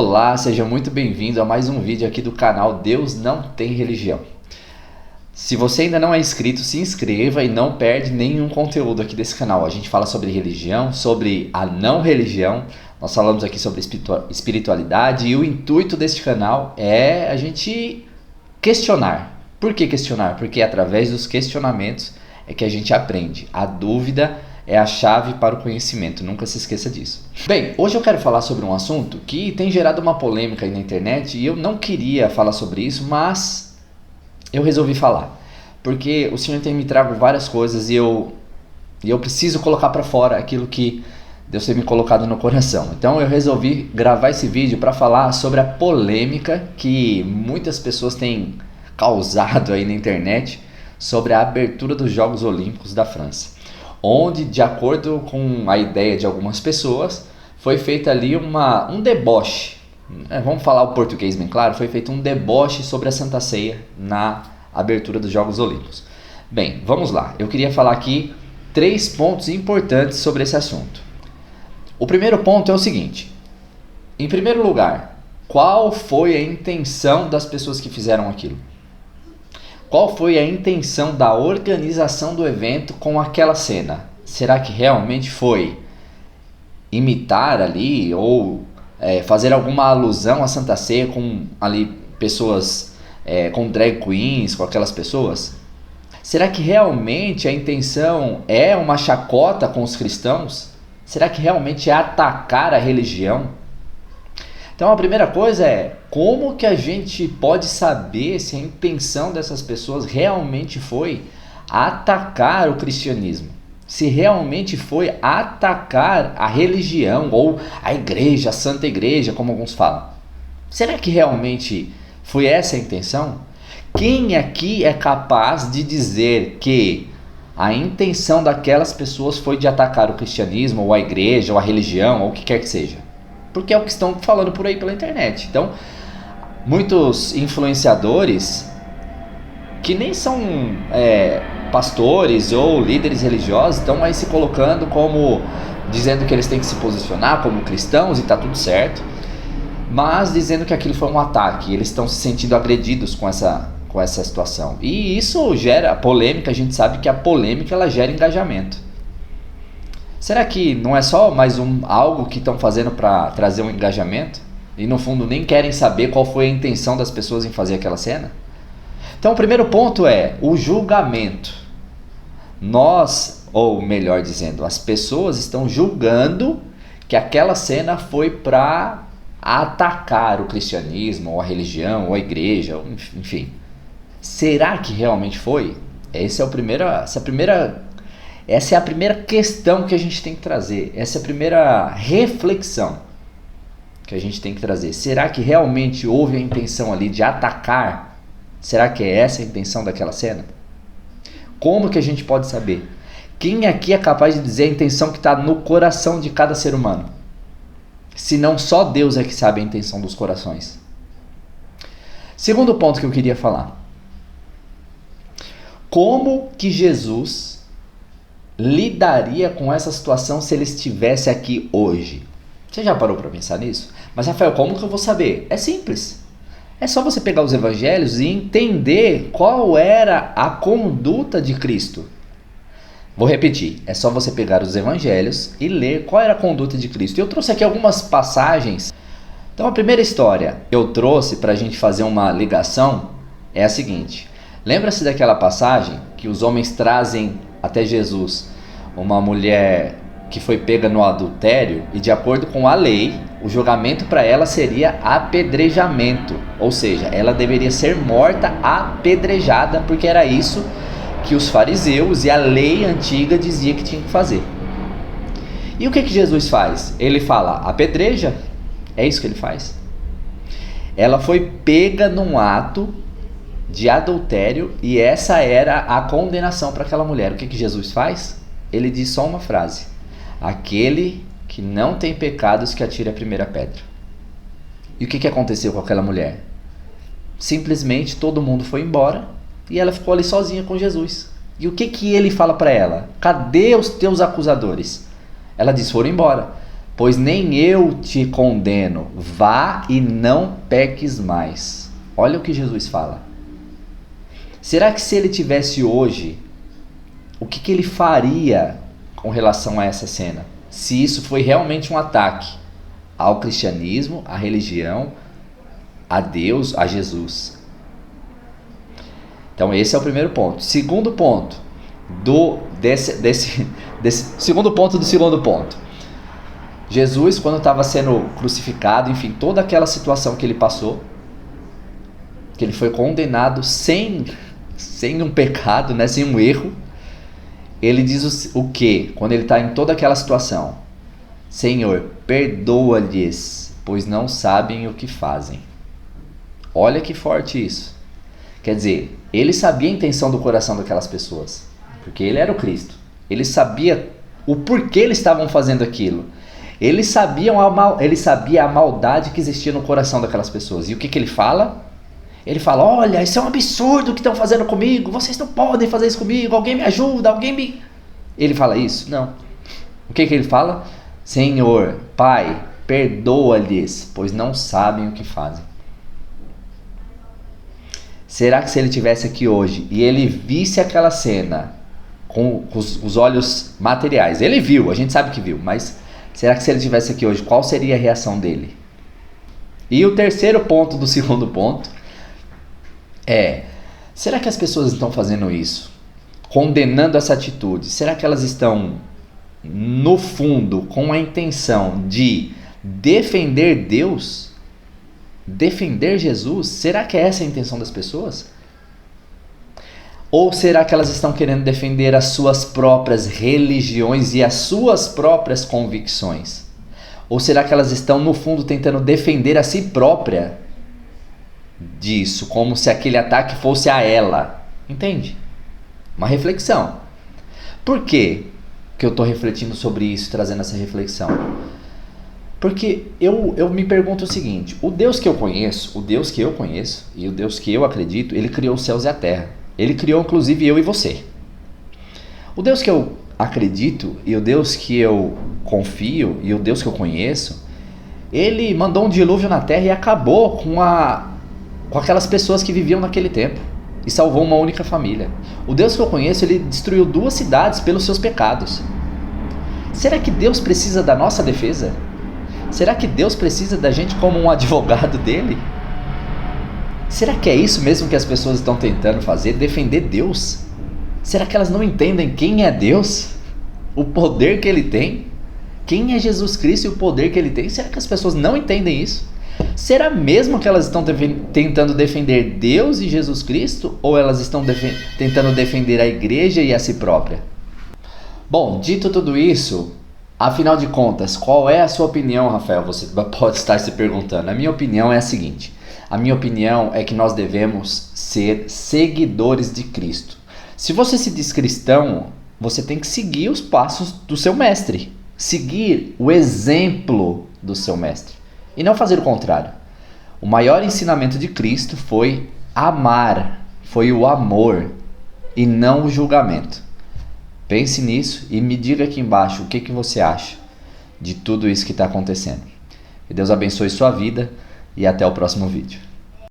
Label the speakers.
Speaker 1: Olá, seja muito bem-vindo a mais um vídeo aqui do canal Deus Não Tem Religião. Se você ainda não é inscrito, se inscreva e não perde nenhum conteúdo aqui desse canal. A gente fala sobre religião, sobre a não religião, nós falamos aqui sobre espiritualidade e o intuito deste canal é a gente questionar. Por que questionar? Porque através dos questionamentos é que a gente aprende. A dúvida é a chave para o conhecimento, nunca se esqueça disso. Bem, hoje eu quero falar sobre um assunto que tem gerado uma polêmica aí na internet e eu não queria falar sobre isso, mas eu resolvi falar. Porque o Senhor tem me trago várias coisas e eu preciso colocar para fora aquilo que Deus tem me colocado no coração. Então eu resolvi gravar esse vídeo para falar sobre a polêmica que muitas pessoas têm causado aí na internet sobre a abertura dos Jogos Olímpicos da França. Onde, de acordo com a ideia de algumas pessoas, foi feito ali um deboche. Vamos falar o português bem claro, foi feito um deboche sobre a Santa Ceia na abertura dos Jogos Olímpicos. Bem, vamos lá. Eu queria falar aqui 3 pontos importantes sobre esse assunto. O primeiro ponto é o seguinte. Em primeiro lugar, qual foi a intenção das pessoas que fizeram aquilo? Qual foi a intenção da organização do evento com aquela cena? Será que realmente foi imitar ali ou fazer alguma alusão à Santa Ceia com ali pessoas, com drag queens, com aquelas pessoas? Será que realmente a intenção é uma chacota com os cristãos? Será que realmente é atacar a religião? Então a primeira coisa é, como que a gente pode saber se a intenção dessas pessoas realmente foi atacar o cristianismo? Se realmente foi atacar a religião ou a igreja, a Santa Igreja, como alguns falam. Será que realmente foi essa a intenção? Quem aqui é capaz de dizer que a intenção daquelas pessoas foi de atacar o cristianismo ou a igreja ou a religião ou o que quer que seja? Porque é o que estão falando por aí pela internet. Então, muitos influenciadores que nem são pastores ou líderes religiosos estão aí se colocando como, dizendo que eles têm que se posicionar como cristãos e está tudo certo, mas dizendo que aquilo foi um ataque, eles estão se sentindo agredidos com essa situação. E isso gera polêmica, a gente sabe que a polêmica ela gera engajamento. Será que não é só mais algo que estão fazendo para trazer um engajamento? E no fundo nem querem saber qual foi a intenção das pessoas em fazer aquela cena? Então o primeiro ponto é o julgamento. Nós, ou melhor dizendo, as pessoas estão julgando que aquela cena foi para atacar o cristianismo, ou a religião, ou a igreja, enfim. Será que realmente foi? Essa é a primeira questão que a gente tem que trazer. Essa é a primeira reflexão que a gente tem que trazer. Será que realmente houve a intenção ali de atacar? Será que é essa a intenção daquela cena? Como que a gente pode saber? Quem aqui é capaz de dizer a intenção que está no coração de cada ser humano? Se não só Deus é que sabe a intenção dos corações. Segundo ponto que eu queria falar. Como que Jesus lidaria com essa situação se ele estivesse aqui hoje? Você já parou para pensar nisso? Mas Rafael, como que eu vou saber? É simples. É só você pegar os evangelhos e entender qual era a conduta de Cristo. Vou repetir. É só você pegar os evangelhos e ler qual era a conduta de Cristo. E eu trouxe aqui algumas passagens. Então a primeira história que eu trouxe para a gente fazer uma ligação é a seguinte. Lembra-se daquela passagem que os homens trazem até Jesus uma mulher que foi pega no adultério e, de acordo com a lei, o julgamento para ela seria apedrejamento, ou seja, ela deveria ser morta apedrejada, porque era isso que os fariseus e a lei antiga dizia que tinha que fazer. E o que Jesus faz? Ele fala, apedreja, é isso que ele faz. Ela foi pega num ato de adultério e essa era a condenação para aquela mulher. O que Jesus faz? Ele diz só uma frase: aquele que não tem pecados que atire a primeira pedra. E o que aconteceu com aquela mulher? Simplesmente todo mundo foi embora e ela ficou ali sozinha com Jesus. E o que ele fala para ela? Cadê os teus acusadores? Ela diz, foram embora. pois nem eu te condeno. Vá e não peques mais. Olha o que Jesus fala. Será que se ele tivesse hoje, o que ele faria com relação a essa cena? Se isso foi realmente um ataque ao cristianismo, à religião, a Deus, a Jesus. Então esse é o primeiro ponto. Segundo ponto segundo ponto do segundo ponto. Jesus, quando estava sendo crucificado, enfim, toda aquela situação que ele passou, que ele foi condenado sem um pecado, né, sem um erro, ele diz o quê? Quando ele está em toda aquela situação: Senhor, perdoa-lhes, pois não sabem o que fazem. Olha que forte isso. Quer dizer, ele sabia a intenção do coração daquelas pessoas, porque ele era o Cristo. Ele sabia o porquê eles estavam fazendo aquilo. Ele sabia a maldade que existia no coração daquelas pessoas. E o que ele fala? Ele fala: olha, isso é um absurdo que estão fazendo comigo. Vocês não podem fazer isso comigo. Alguém me ajuda, Ele fala isso? Não. O que ele fala? Senhor, Pai, perdoa-lhes, pois não sabem o que fazem. Será que se ele estivesse aqui hoje e ele visse aquela cena com os olhos materiais, ele viu, a gente sabe que viu, mas será que se ele estivesse aqui hoje, qual seria a reação dele? E o terceiro ponto do segundo ponto é: será que as pessoas estão fazendo isso, condenando essa atitude? Será que elas estão, no fundo, com a intenção de defender Deus? Defender Jesus? Será que é essa a intenção das pessoas? Ou será que elas estão querendo defender as suas próprias religiões e as suas próprias convicções? Ou será que elas estão, no fundo, tentando defender a si própria disso, como se aquele ataque fosse a ela? Entende? Uma reflexão. Por que eu estou refletindo sobre isso, trazendo essa reflexão? Porque eu me pergunto o seguinte: o Deus que eu conheço e o Deus que eu acredito, ele criou os céus e a terra. Ele criou inclusive eu e você. O Deus que eu acredito e o Deus que eu confio e o Deus que eu conheço, ele mandou um dilúvio na terra e acabou com aquelas pessoas que viviam naquele tempo e salvou uma única família. O Deus que eu conheço, ele destruiu 2 cidades pelos seus pecados. Será que Deus precisa da nossa defesa? Será que Deus precisa da gente como um advogado dele? Será que é isso mesmo que as pessoas estão tentando fazer? Defender Deus? Será que elas não entendem quem é Deus? O poder que ele tem? Quem é Jesus Cristo e o poder que ele tem? Será que as pessoas não entendem isso? Será mesmo que elas estão tentando defender Deus e Jesus Cristo? Ou elas estão tentando defender a igreja e a si própria? Bom, dito tudo isso, afinal de contas, qual é a sua opinião, Rafael? Você pode estar se perguntando. A minha opinião é a seguinte: a minha opinião é que nós devemos ser seguidores de Cristo. Se você se diz cristão, você tem que seguir os passos do seu mestre, seguir o exemplo do seu mestre e não fazer o contrário. O maior ensinamento de Cristo foi amar, foi o amor e não o julgamento. Pense nisso e me diga aqui embaixo o que você acha de tudo isso que está acontecendo. Que Deus abençoe sua vida e até o próximo vídeo.